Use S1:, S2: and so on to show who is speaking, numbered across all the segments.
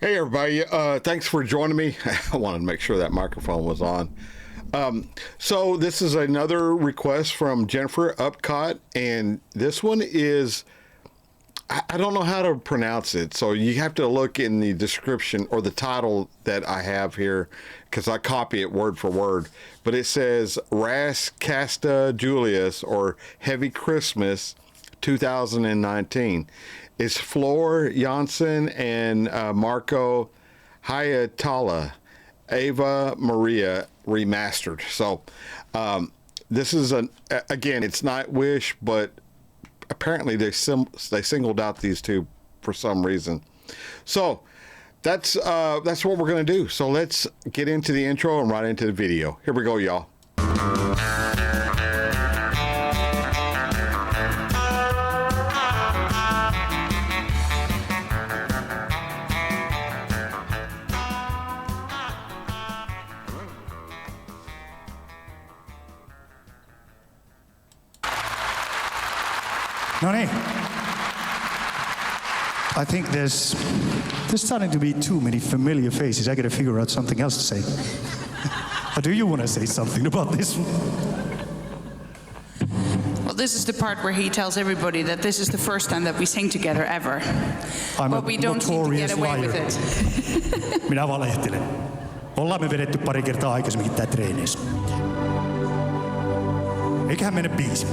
S1: Hey everybody, thanks for joining me. I wanted to make sure that microphone was on. So this is another request from Jennifer Upcott, and this one is, I don't know how to pronounce it, so you have to look in the description or the title that I have here, because I copy it word for word, but it says Raskasta Julius, or Heavy Christmas 2019. It's Floor Jansen and Marko Hietala, Ava Maria Remastered. So this is again, it's not Wish, but apparently they singled out these two for some reason. So that's what we're gonna do. So let's get into the intro and right into the video. Here we go, y'all.
S2: No niin. I think there's starting to be too many familiar faces. I gotta figure out something else to say. Or do you want to say something about this?
S3: Well, this is the part where he tells everybody that this is the first time that we sing together ever.
S2: But
S3: we don't seem to get away with it.
S2: Minä valehtelen. Ollaan me vedetty pari kertaa aikaisemminkin tää treeneissä. Eiköhän mene biisi.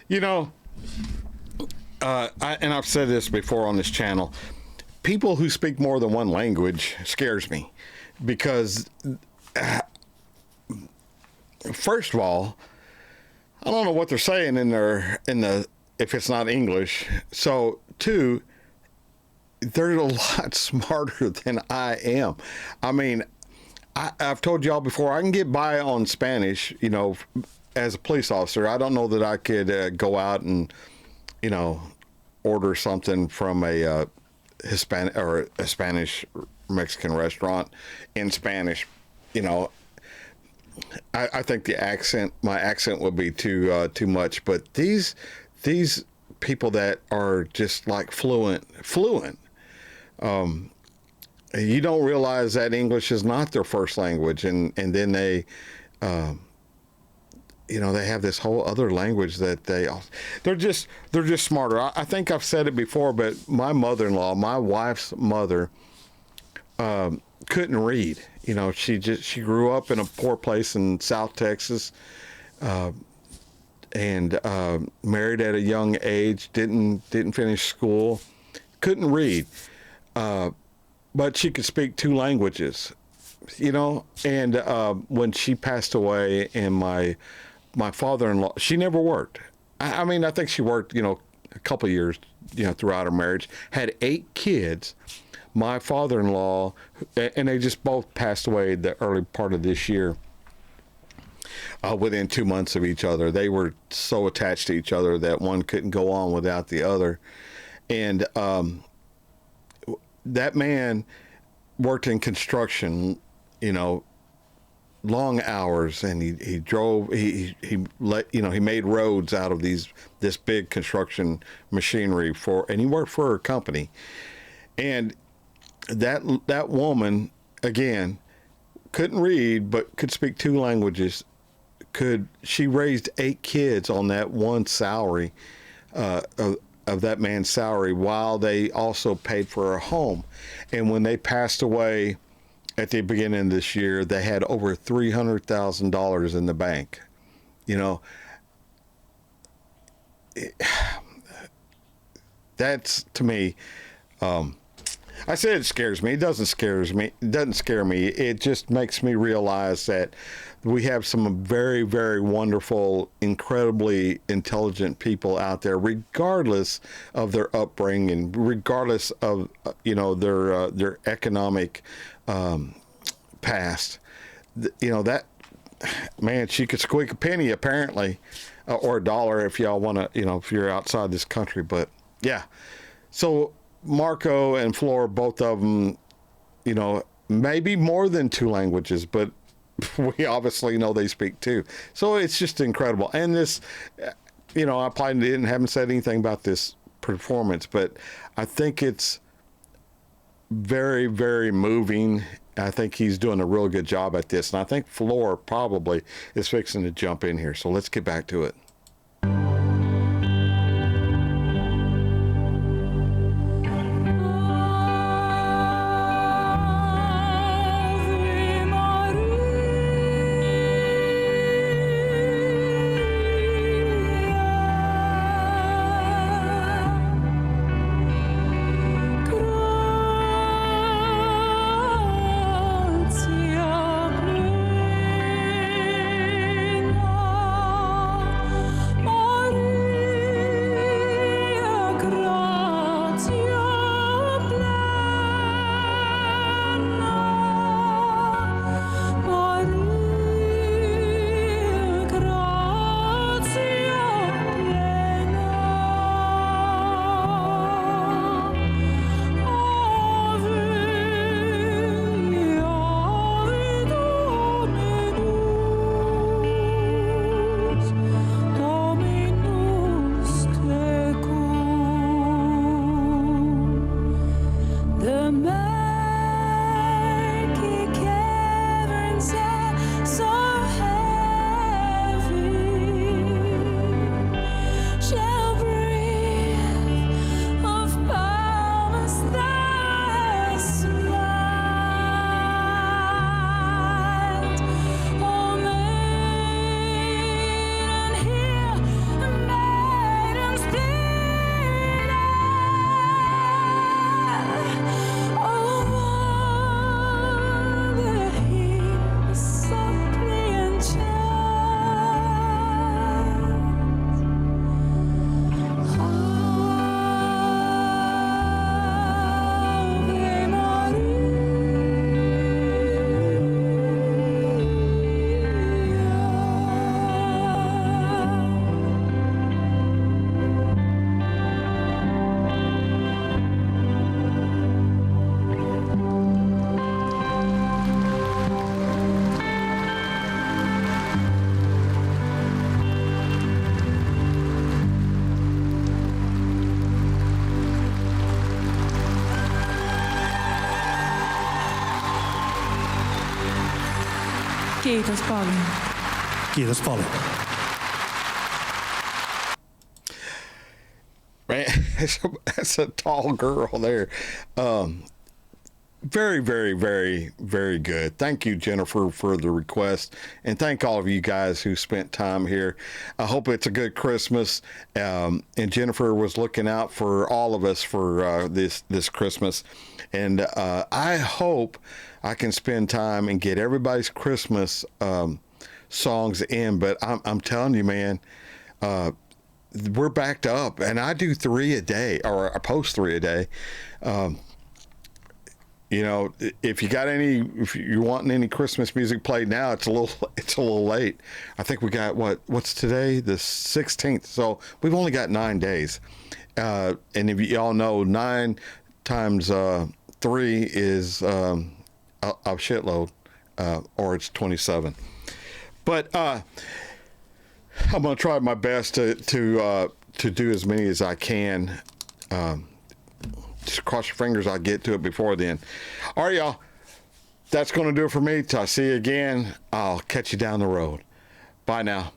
S1: You know, and I've said this before on this channel, people who speak more than one language scares me, because first of all, I don't know what they're saying if it's not English. So two, they're a lot smarter than I am. I mean, I've told y'all before, I can get by on Spanish, you know, as a police officer. I don't know that I could go out and, you know, order something from a Hispanic or a Spanish Mexican restaurant in Spanish. You know, I think my accent would be too much. But these people that are just like fluent. You don't realize that English is not their first language, and then they, they have this whole other language that they're just smarter. I think I've said it before, but my mother-in-law, my wife's mother, couldn't read. She grew up in a poor place in South Texas, and married at a young age. Didn't finish school, couldn't read. But she could speak 2 languages, and when she passed away, and my father-in-law, she never worked. I mean, I think she worked, a couple of years, throughout her marriage, had 8 kids. My father-in-law, and they just both passed away the early part of this year, within 2 months of each other. They were so attached to each other that one couldn't go on without the other. And, that man worked in construction, long hours, and he drove, he made roads out of this big construction machinery and he worked for a company. And that woman, again, couldn't read, but could speak 2 languages. She raised 8 kids on that one salary, of that man's salary, while they also paid for a home. And when they passed away at the beginning of this year, they had over $300,000 in the bank. That's, to me, I said it scares me. It doesn't scare me. It just makes me realize that we have some very, very wonderful, incredibly intelligent people out there, regardless of their upbringing, regardless of their economic past. That man, she could squeak a penny apparently, or a dollar if y'all want to, if you're outside this country. But yeah, so Marko and Flora, both of them, maybe more than 2 languages, but we obviously know they speak 2. So it's just incredible. And this, I probably haven't said anything about this performance, but I think it's very, very moving. I think he's doing a real good job at this. And I think Flora probably is fixing to jump in here. So let's get back to it.
S4: Kiitos paljon.
S2: Kiitos paljon.
S1: Man, that's a tall girl there. Very, very, very, very good. Thank you, Jennifer, for the request. And thank all of you guys who spent time here. I hope it's a good Christmas. And Jennifer was looking out for all of us for this Christmas. And I hope I can spend time and get everybody's Christmas songs in. But I'm telling you, man, we're backed up. And I do 3 a day, or I post 3 a day. You know, if you're wanting any Christmas music played now, it's a little late. I think we got what's today, the 16th. So we've only got 9 days. And if y'all know, 9 times 3 is a shitload, or it's 27. But I'm gonna try my best to do as many as I can. Just cross your fingers I'll get to it before then. All right, y'all. That's going to do it for me. Till I see you again, I'll catch you down the road. Bye now.